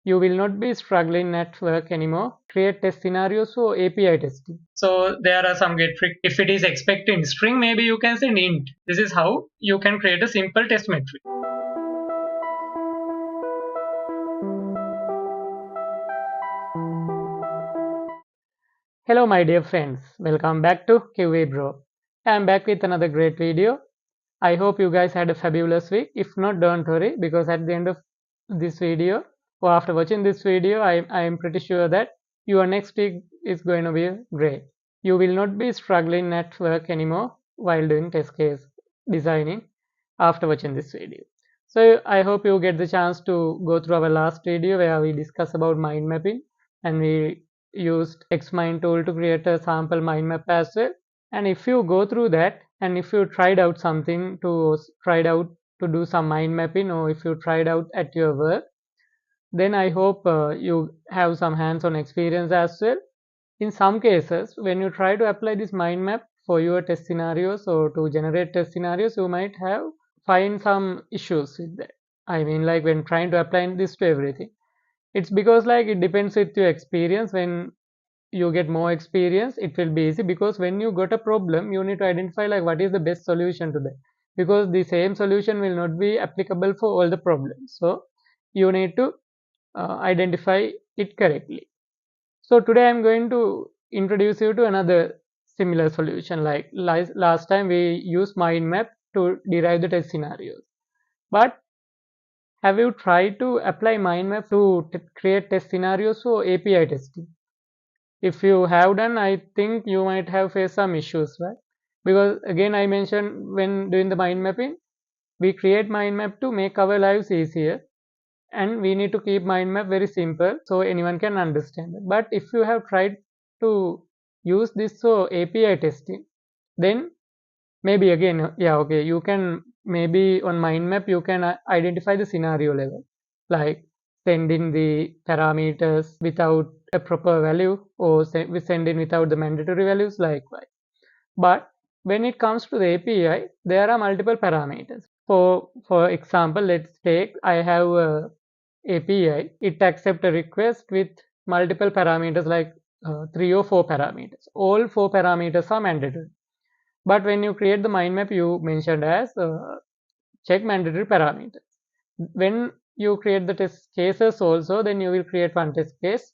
You will not be struggling at work anymore. Create test scenarios for API testing. So there are some get trick. If it is expecting string, maybe you can send int. This is how you can create a simple test metric. Hello my dear friends, welcome back to QA Bro. I'm back with another great video. I hope you guys had a fabulous week. If not, don't worry, because at the end of this video or after watching this video, I am pretty sure that your next week is going to be great. You will not be struggling at work anymore while doing test case designing after watching this video. So I hope you get the chance to go through our last video where we discussed about mind mapping, and we used Xmind tool to create a sample mind map as well. And if you go through that, and if you tried out to do some mind mapping, or if you tried out at your work, then I hope you have some hands-on experience as well. In some cases, when you try to apply this mind map for your test scenarios or to generate test scenarios, you might find some issues with that. I mean, like when trying to apply this to everything, it's because like it depends with your experience. When you get more experience, it will be easy, because when you got a problem, you need to identify like what is the best solution to that, because the same solution will not be applicable for all the problems. So you need to identify it correctly. So today I'm going to introduce you to another similar solution. Like last time we used mind map to derive the test scenarios, but have you tried to apply mind map to create test scenarios for API testing? If you have done, I think you might have faced some issues, right? Because again, I mentioned when doing the mind mapping, we create mind map to make our lives easier, and we need to keep mind map very simple so anyone can understand it. But if you have tried to use this for API testing, then maybe again, yeah, okay, you can maybe on mind map you can identify the scenario level, like sending the parameters without a proper value, or sending without the mandatory values likewise. But when it comes to the API, there are multiple parameters. For example, let's take I have a API. It accepts a request with multiple parameters, like 3 or 4 parameters. All 4 parameters are mandatory. But when you create the mind map, you mentioned as check mandatory parameters. When you create the test cases also, then you will create one test case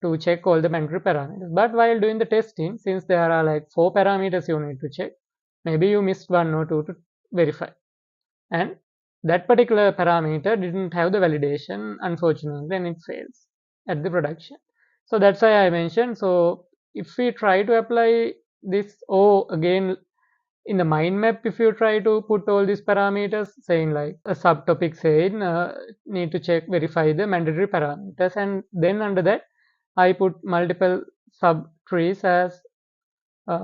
to check all the mandatory parameters. But while doing the testing, since there are like 4 parameters you need to check, maybe you missed 1 or 2 to verify, and that particular parameter didn't have the validation, unfortunately, then it fails at the production. So that's why I mentioned. So if we try to apply this, or again in the mind map, if you try to put all these parameters, saying like a subtopic saying need to check verify the mandatory parameters, and then under that I put multiple subtrees as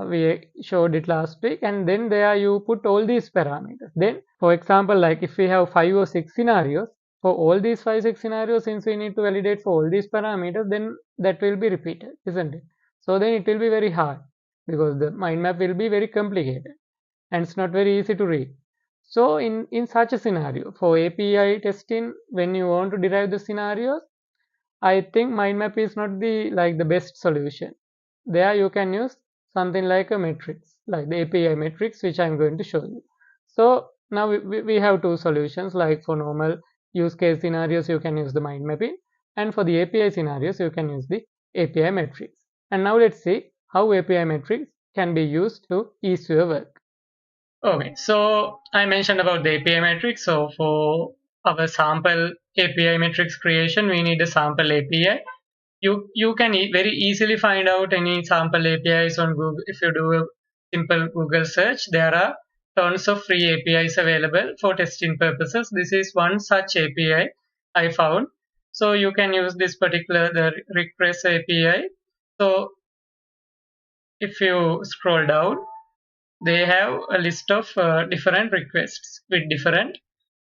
we showed it last week, and then there you put all these parameters. Then for example, like if we have 5 or 6 scenarios, for all these 5-6 scenarios, since we need to validate for all these parameters, then that will be repeated, isn't it? So then it will be very hard, because the mind map will be very complicated and it's not very easy to read. So in such a scenario, for API testing, when you want to derive the scenarios, I think mind map is not the best solution. There you can use something like a matrix, like the API matrix, which I'm going to show you. So now we have 2 solutions. Like for normal use case scenarios, you can use the mind mapping, and for the API scenarios, you can use the API matrix. And now let's see how API matrix can be used to ease your work. Okay, so I mentioned about the API matrix. So for our sample API matrix creation, we need a sample API. You can very easily find out any sample APIs on Google. If you do a simple Google search, there are tons of free APIs available for testing purposes. This is one such API I found. So you can use this particular the request API. So if you scroll down, they have a list of different requests with different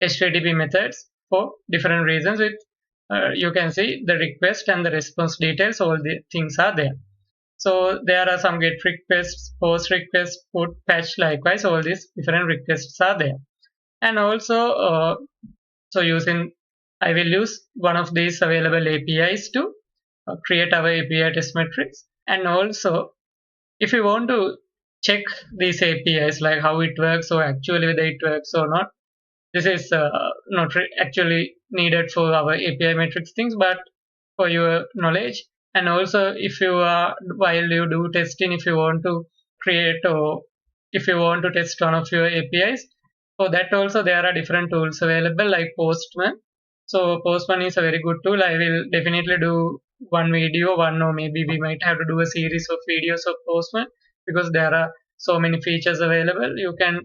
HTTP methods for different reasons. With you can see the request and the response details, all the things are there. So there are some get requests, post requests, put, patch, likewise, all these different requests are there. And also, so using I will use one of these available APIs to create our API test metrics. And also, if you want to check these APIs, like how it works or actually whether it works or not, this is not actually needed for our API metrics things, but for your knowledge. And also, if you are while you do testing, if you want to create or if you want to test one of your APIs, for that also there are different tools available like Postman. So Postman is a very good tool. I will definitely do one video, one or maybe we might have to do a series of videos of Postman because there are so many features available. You can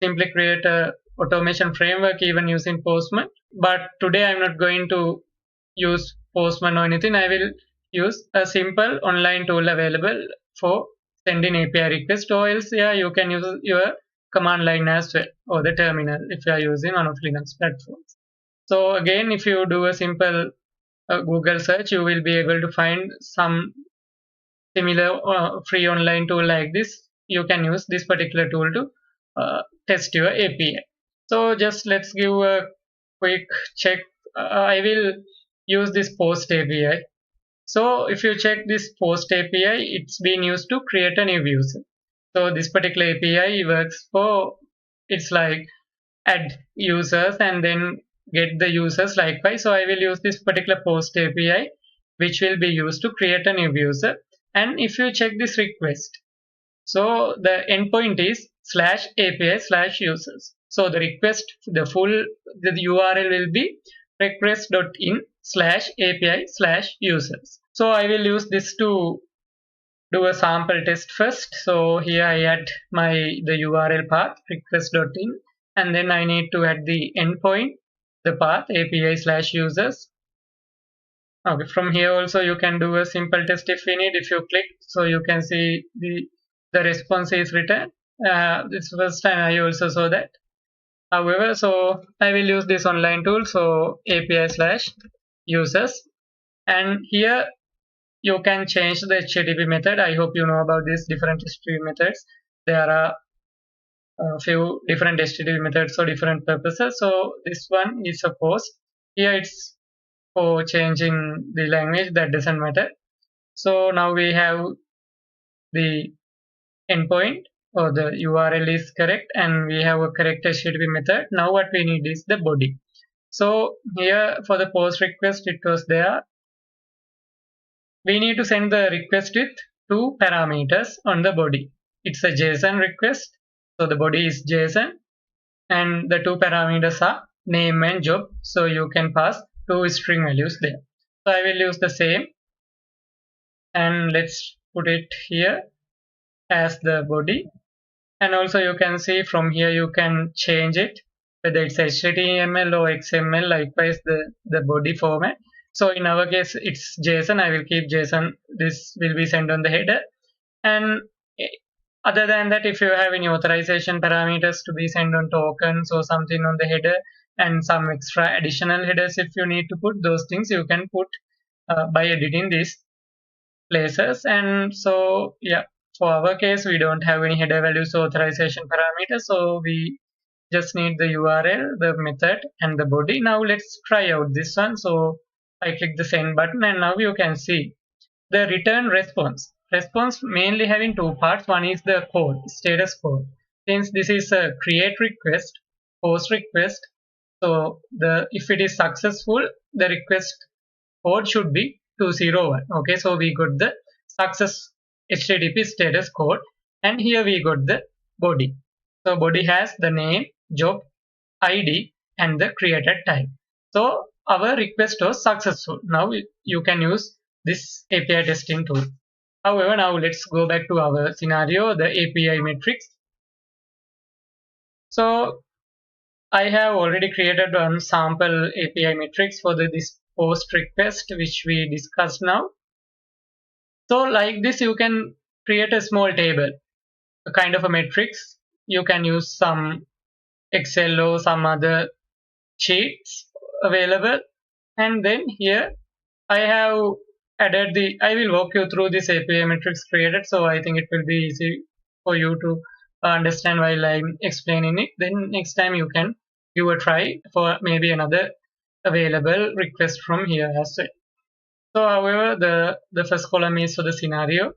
simply create a automation framework even using Postman. But today I'm not going to use Postman or anything. I will use a simple online tool available for sending API request, or else yeah, you can use your command line as well or the terminal if you are using one of Linux platforms. So again, if you do a simple Google search, you will be able to find some similar free online tool like this. You can use this particular tool to test your API. So just let's give a quick check. I will use this post API. So if you check this post API, it's been used to create a new user. So this particular API works for, it's like add users and then get the users likewise. So I will use this particular post API, which will be used to create a new user. And if you check this request, so the endpoint is slash API slash users. So the request, the URL will be request.in slash API slash users. So I will use this to do a sample test first. So here I add the URL path request.in, and then I need to add the endpoint, the path API slash users. Okay, from here also you can do a simple test if you need. If you click, so you can see the response is written. This first time I also saw that. However, so I will use this online tool, so API slash users, and here you can change the HTTP method. I hope you know about these different HTTP methods. There are a few different HTTP methods for different purposes. So this one is a post. Here it's for changing the language, that doesn't matter. So now we have the endpoint or the URL is correct and we have a correct HTTP method. Now what we need is the body. So here for the post request, it was there. We need to send the request with two parameters on the body. It's a JSON request. So the body is JSON and the two parameters are name and job. So you can pass two string values there. So I will use the same and let's put it here as the body. And also you can see from here you can change it whether it's HTML or XML, likewise the body format. So in our case it's JSON. I will keep JSON. This will be sent on the header. And other than that, if you have any authorization parameters to be sent on tokens or something on the header and some extra additional headers, if you need to put those things, you can put by editing these places. And so yeah, for our case we don't have any header values or authorization parameters, so we just need the URL, the method and the body. Now let's try out this one. So I click the send button and now you can see the return response. Response mainly having two parts. One is the code, status code. Since this is a create request, post request, so if it is successful, the request code should be 201. Okay, so we got the success HTTP status code, and here we got the body. So body has the name, job, ID, and the created type. So our request was successful. Now you can use this API testing tool. However, now let's go back to our scenario, the API metrics. So I have already created one sample API metrics for this post request, which we discussed now. So like this, you can create a small table, a kind of a matrix. You can use some Excel or some other sheets available. And then here I have added I will walk you through this API metrics created. So I think it will be easy for you to understand while I'm explaining it. Then next time you can give a try for maybe another available request from here as well. So however, the first column is for the scenario.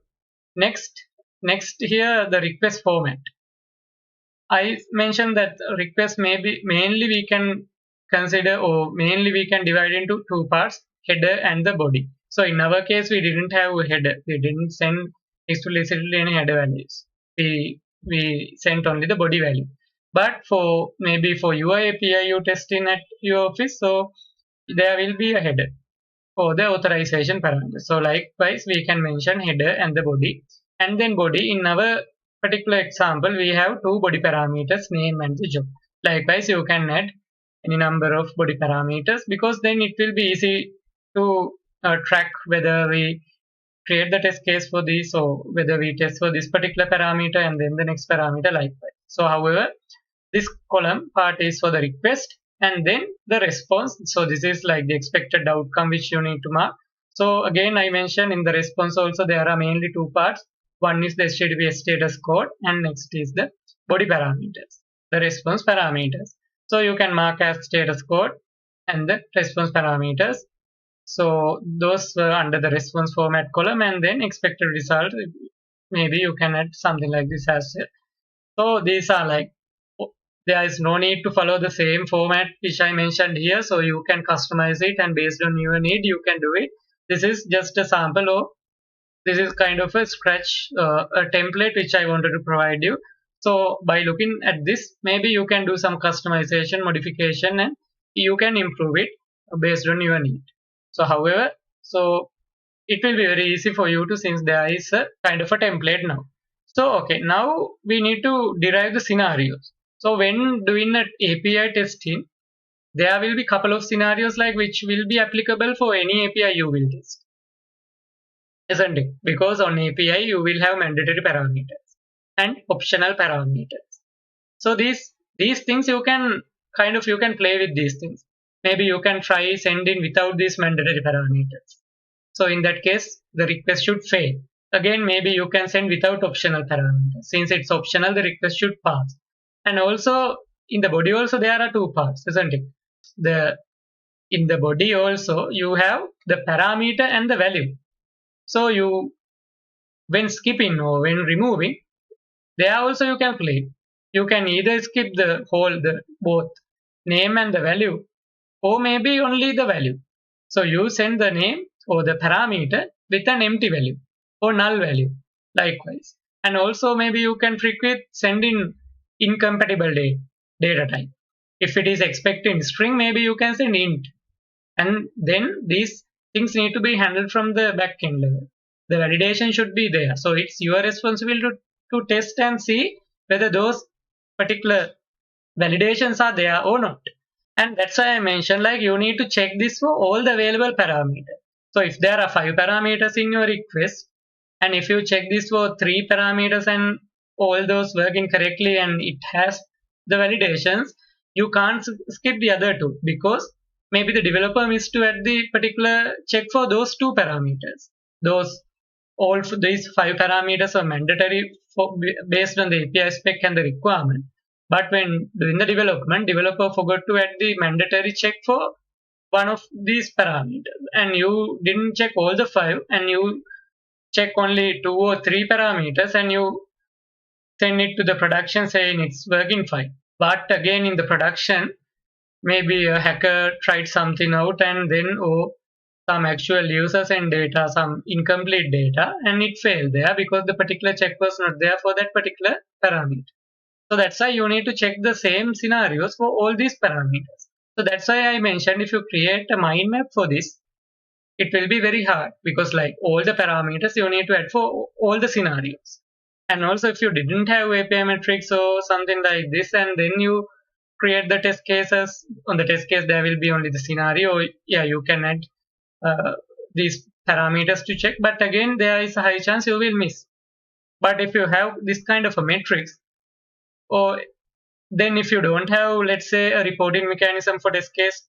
Next here the request format. I mentioned that request maybe mainly we can consider, or mainly we can divide into two parts, header and the body. So in our case, we didn't have a header. We didn't send explicitly any header values. We sent only the body value. But for maybe for your API you testing at your office, so there will be a header for the authorization parameters. So likewise, we can mention header and the body. And then body, in our particular example, we have two body parameters, name and the job. Likewise, you can add any number of body parameters, because then it will be easy to track whether we create the test case for this, or whether we test for this particular parameter and then the next parameter likewise. So however, this column part is for the request and then the response. So this is like the expected outcome which you need to mark. So again, I mentioned in the response also there are mainly two parts. One is the HTTP status code and next is the body parameters, the response parameters. So you can mark as status code and the response parameters. So those were under the response format column, and then expected result. Maybe you can add something like this as well. So these are like, there is no need to follow the same format which I mentioned here. So you can customize it, and based on your need, you can do it. This is just a sample, or this is kind of a scratch, a template which I wanted to provide you. So by looking at this, maybe you can do some customization, modification, and you can improve it based on your need. So however, so it will be very easy for you to, since there is a kind of a template now. So okay, now we need to derive the scenarios. So when doing an API testing, there will be couple of scenarios like which will be applicable for any API you will test, isn't it? Because on API you will have mandatory parameters and optional parameters. So these things you can you can play with these things. Maybe you can try sending without these mandatory parameters. So in that case, the request should fail. Again, maybe you can send without optional parameters. Since it's optional, the request should pass. And also in the body also there are two parts, isn't it? In the body also you have the parameter and the value. So you, when skipping or when removing, there also you can play. You can either skip the both name and the value, or maybe only the value. So you send the name or the parameter with an empty value or null value, likewise. And also maybe you can trick with sending incompatible data type. If it is expecting string, maybe you can send int. And then these things need to be handled from the backend level. The validation should be there. So it's your responsibility to test and see whether those particular validations are there or not. And that's why I mentioned, like, you need to check this for all the available parameters. So if there are 5 parameters in your request, and if you check this for 3 parameters and all those working correctly and it has the validations, you can't skip the other 2, because maybe the developer missed to add the particular check for those 2 parameters. These 5 parameters are mandatory based on the API spec and the requirement. But when doing the development, developer forgot to add the mandatory check for one of these parameters, and you didn't check all the 5, and you check only 2 or 3 parameters, and you send it to the production saying it's working fine. But again, in the production, maybe a hacker tried something out, and then some actual users and data, some incomplete data, and it failed there because the particular check was not there for that particular parameter. So that's why you need to check the same scenarios for all these parameters. So that's why I mentioned, if you create a mind map for this, it will be very hard, because like all the parameters you need to add for all the scenarios. And also if you didn't have API metrics or something like this, and then you create the test cases, on the test case there will be only the scenario. Yeah, you can add these parameters to check, but again there is a high chance you will miss. But if you have this kind of a matrix, or then if you don't have, let's say, a reporting mechanism for test case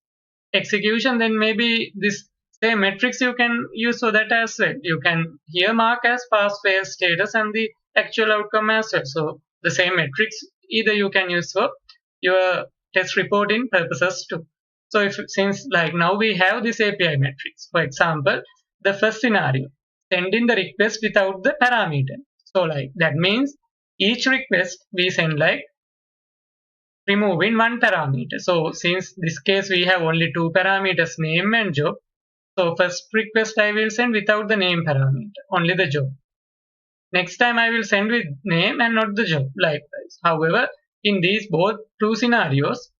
execution, then maybe this same metrics you can use for that as well. You can here mark as pass fail status and the actual outcome as well. So the same metrics either you can use for your test reporting purposes too. So if since like now we have this API metrics, for example, the first scenario, send in the request without the parameter. So like that means each request we send like removing one parameter. So since this case we have only two parameters, name and job. So first request I will send without the name parameter, only the job. Next time I will send with name and not the job, likewise. However, in these both two scenarios,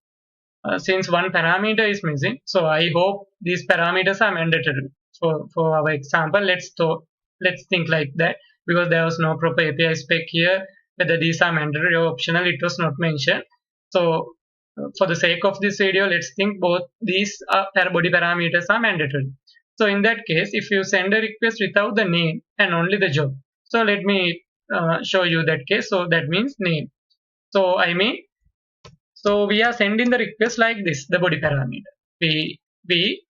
since one parameter is missing, so I hope these parameters are mandatory. For our example, let's think like that, because there was no proper API spec here, whether these are mandatory or optional, it was not mentioned. So for the sake of this video, let's think both these body parameters are mandatory. So in that case, if you send a request without the name and only the job, so let me show you that case. So that means name. So so we are sending the request like this, the body parameter. We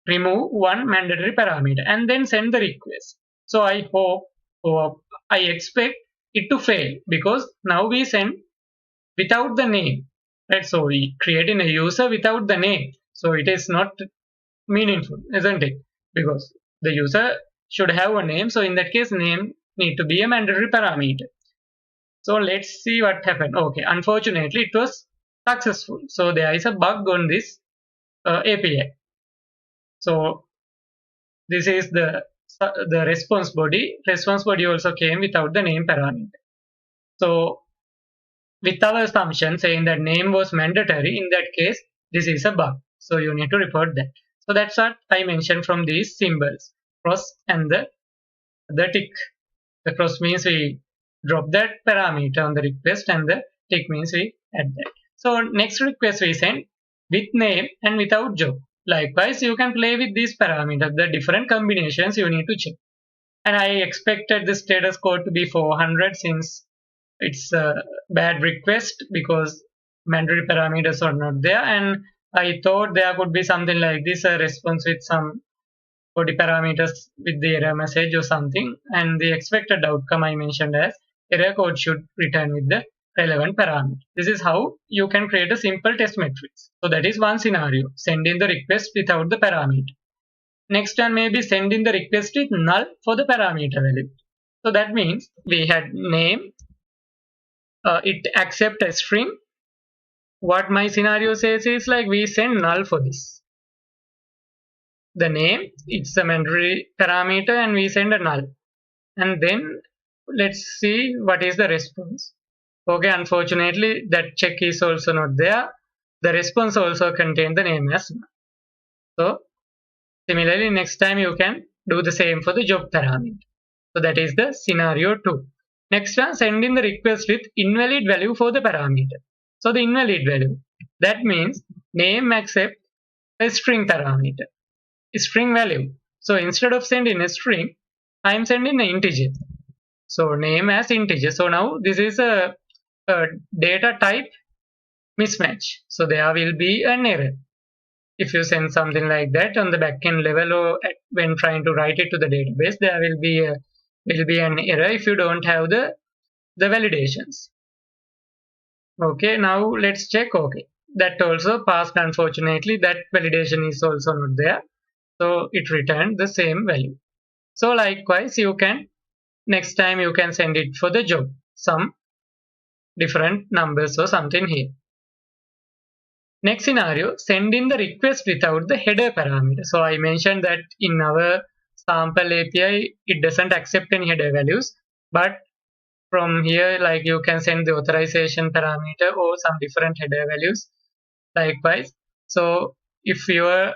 remove one mandatory parameter and then send the request. So I hope or I expect it to fail, because now we send without the name. Right? So we creating a user without the name. So it is not meaningful, isn't it? Because the user should have a name. So in that case, name need to be a mandatory parameter. So let's see what happened. Okay, unfortunately, it was successful. So there is a bug on this API. So this is the response body. Response body also came without the name parameter. So with our assumption saying that name was mandatory, in that case, this is a bug. So you need to report that. So that's what I mentioned from these symbols, cross and the tick. The cross means we drop that parameter on the request, and the tick means we add that. So next request we send with name and without job. Likewise, you can play with these parameters, the different combinations you need to check. And I expected the status code to be 400, since it's a bad request because mandatory parameters are not there. And I thought there could be something like this, a response with some body parameters with the error message or something, and the expected outcome I mentioned as error code should return with the relevant parameter. This is how you can create a simple test matrix. So that is one scenario, send in the request without the parameter. Next one may be send in the request with null for the parameter value. So that means we had name, it accept a string. What my scenario says is like we send null for this. The name, it's a mandatory parameter, and we send a null. And then let's see what is the response. Okay, unfortunately that check is also not there. The response also contains the name as null. So similarly, next time you can do the same for the job parameter. So that is the scenario 2. Next one, send in the request with invalid value for the parameter. So the invalid value, that means name accept a string parameter, a string value. So instead of sending a string, I am sending an integer. So name as integer. So now this is a data type mismatch. So there will be an error if you send something like that on the backend level, or when trying to write it to the database. There will be an error if you don't have the validations. Okay, now let's check. Okay, that also passed. Unfortunately, that validation is also not there, so it returned the same value. So likewise, you can next time you can send it for the job, some different numbers or something here. Next scenario, send in the request without the header parameter. So I mentioned that in our sample API, it doesn't accept any header values, but from here, like you can send the authorization parameter or some different header values. Likewise, so if your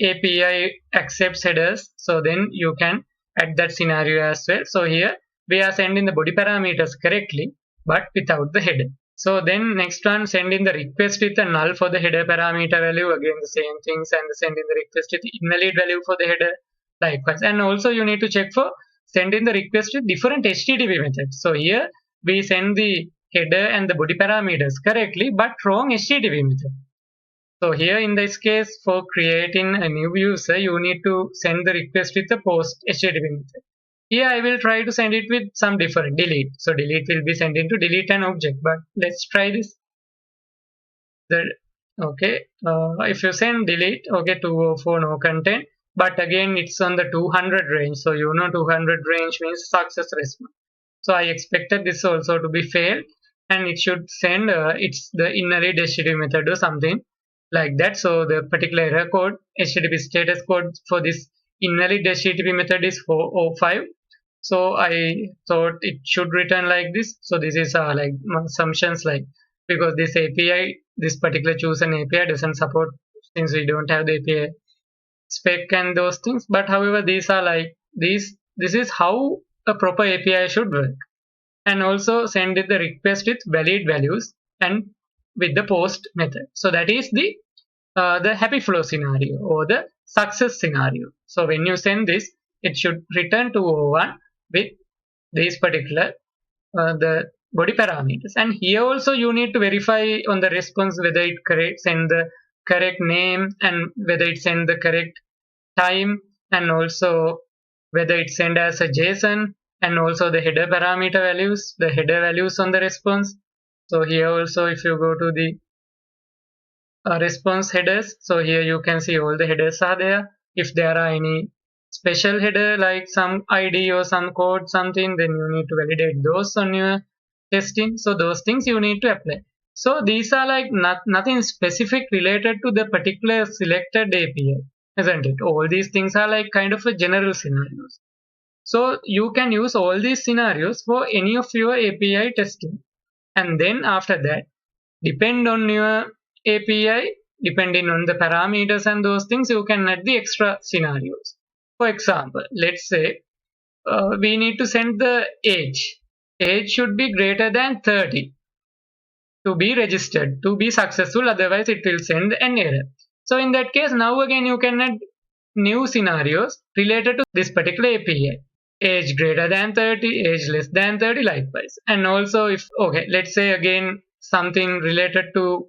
API accepts headers, so then you can add that scenario as well. So here we are sending the body parameters correctly, but without the header. So then next one, send in the request with a null for the header parameter value. Again the same things, and send in the request with invalid value for the header. Likewise, and also you need to check for send in the request with different HTTP methods. So here we send the header and the body parameters correctly, but wrong HTTP method. So here in this case, for creating a new user, you need to send the request with the post HTTP method. Here I will try to send it with some different delete. So delete will be sent into delete an object, but let's try this. Okay, if you send delete, okay, 204 no content, but again it's on the 200 range, so 200 range means success response. So I expected this also to be failed, and it should send it's the invalid HTTP method or something like that. So the particular error code, HTTP status code for this invalid HTTP method is 405. So I thought it should return like this. So this is like assumptions, like because this API, this particular chosen API doesn't support, since we don't have the API spec and those things. But however, these are like these. This is how a proper API should work. And also send it the request with valid values and with the post method. So that is the happy flow scenario or the success scenario. So when you send this, it should return to O1 with these particular the body parameters. And here also you need to verify on the response whether it correct send the correct name and whether it send the correct time, and also whether it send as a JSON, and also the header parameter values, the header values on the response. So here also if you go to the response headers, so here you can see all the headers are there. If there are any special header like some ID or some code something, then you need to validate those on your testing. So those things you need to apply. So these are like nothing specific related to the particular selected API, isn't it? All these things are like kind of a general scenarios. So you can use all these scenarios for any of your API testing. And then after that, depend on your API, depending on the parameters and those things, you can add the extra scenarios. For example, let's say we need to send the age. Age should be greater than 30 to be registered, to be successful, otherwise it will send an error. So in that case, now again you can add new scenarios related to this particular API. Age greater than 30, age less than 30, likewise. And also if, okay, let's say again something related to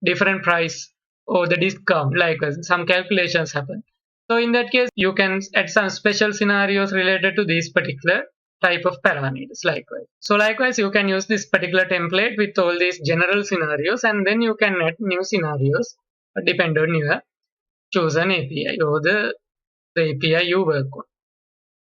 different price or the discount, likewise some calculations happen. So in that case, you can add some special scenarios related to these particular type of parameters, likewise. So likewise, you can use this particular template with all these general scenarios, and then you can add new scenarios depend on your chosen API or the API you work on.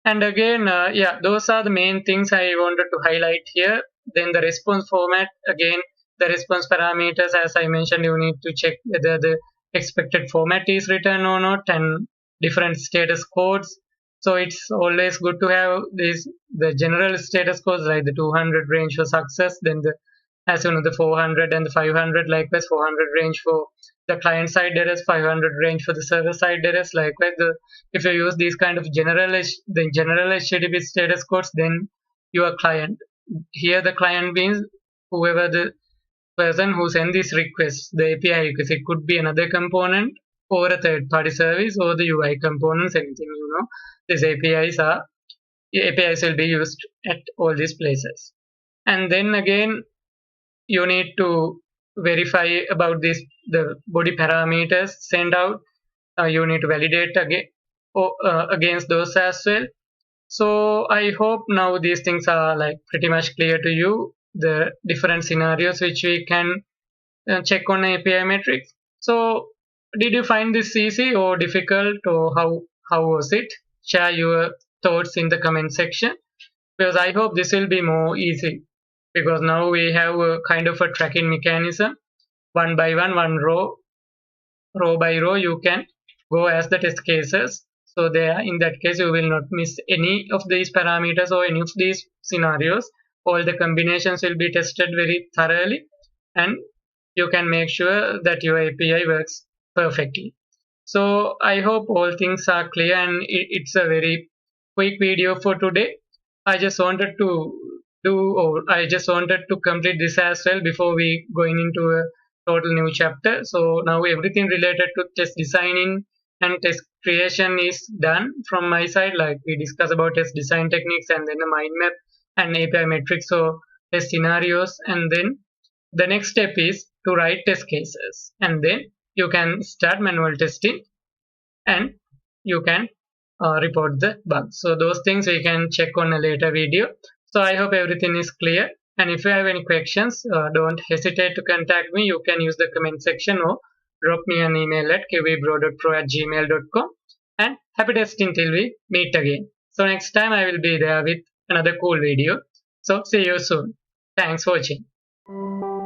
And again, yeah, those are the main things I wanted to highlight here. Then the response format, again, the response parameters, as I mentioned, you need to check whether the expected format is written or not, and different status codes. So it's always good to have the general status codes like the 200 range for success, then the, as you know, the 400 and the 500, likewise 400 range for the client side errors, 500 range for the server side errors. Likewise, if you use these kind of the general HTTP status codes, then your client, here the client means whoever the person who sends this request, the API request, it could be another component or a third party service or the UI components, anything, these APIs will be used at all these places. And then again, you need to verify about this, the body parameters sent out. You need to validate again against those as well. So I hope now these things are like pretty much clear to you, the different scenarios which we can check on API metrics. So did you find this easy or difficult, or how was it? Share your thoughts in the comment section, because I hope this will be more easy, because now we have a kind of a tracking mechanism, one by one row by row you can go as the test cases. So there, in that case, you will not miss any of these parameters or any of these scenarios. All the combinations will be tested very thoroughly, and you can make sure that your API works perfectly. So I hope all things are clear, and it's a very quick video for today. I just wanted to I just wanted to complete this as well before we going into a total new chapter. So now everything related to test designing and test creation is done from my side. Like we discussed about test design techniques, and then a mind map and API metrics, so test scenarios, and then the next step is to write test cases, and then you can start manual testing, and you can report the bugs. So those things we can check on a later video. So I hope everything is clear, And if you have any questions, don't hesitate to contact me. You can use the comment section or drop me an email at kwbro.pro@gmail.com. And happy testing till we meet again. So next time I will be there with another cool video. So see you soon. Thanks for watching.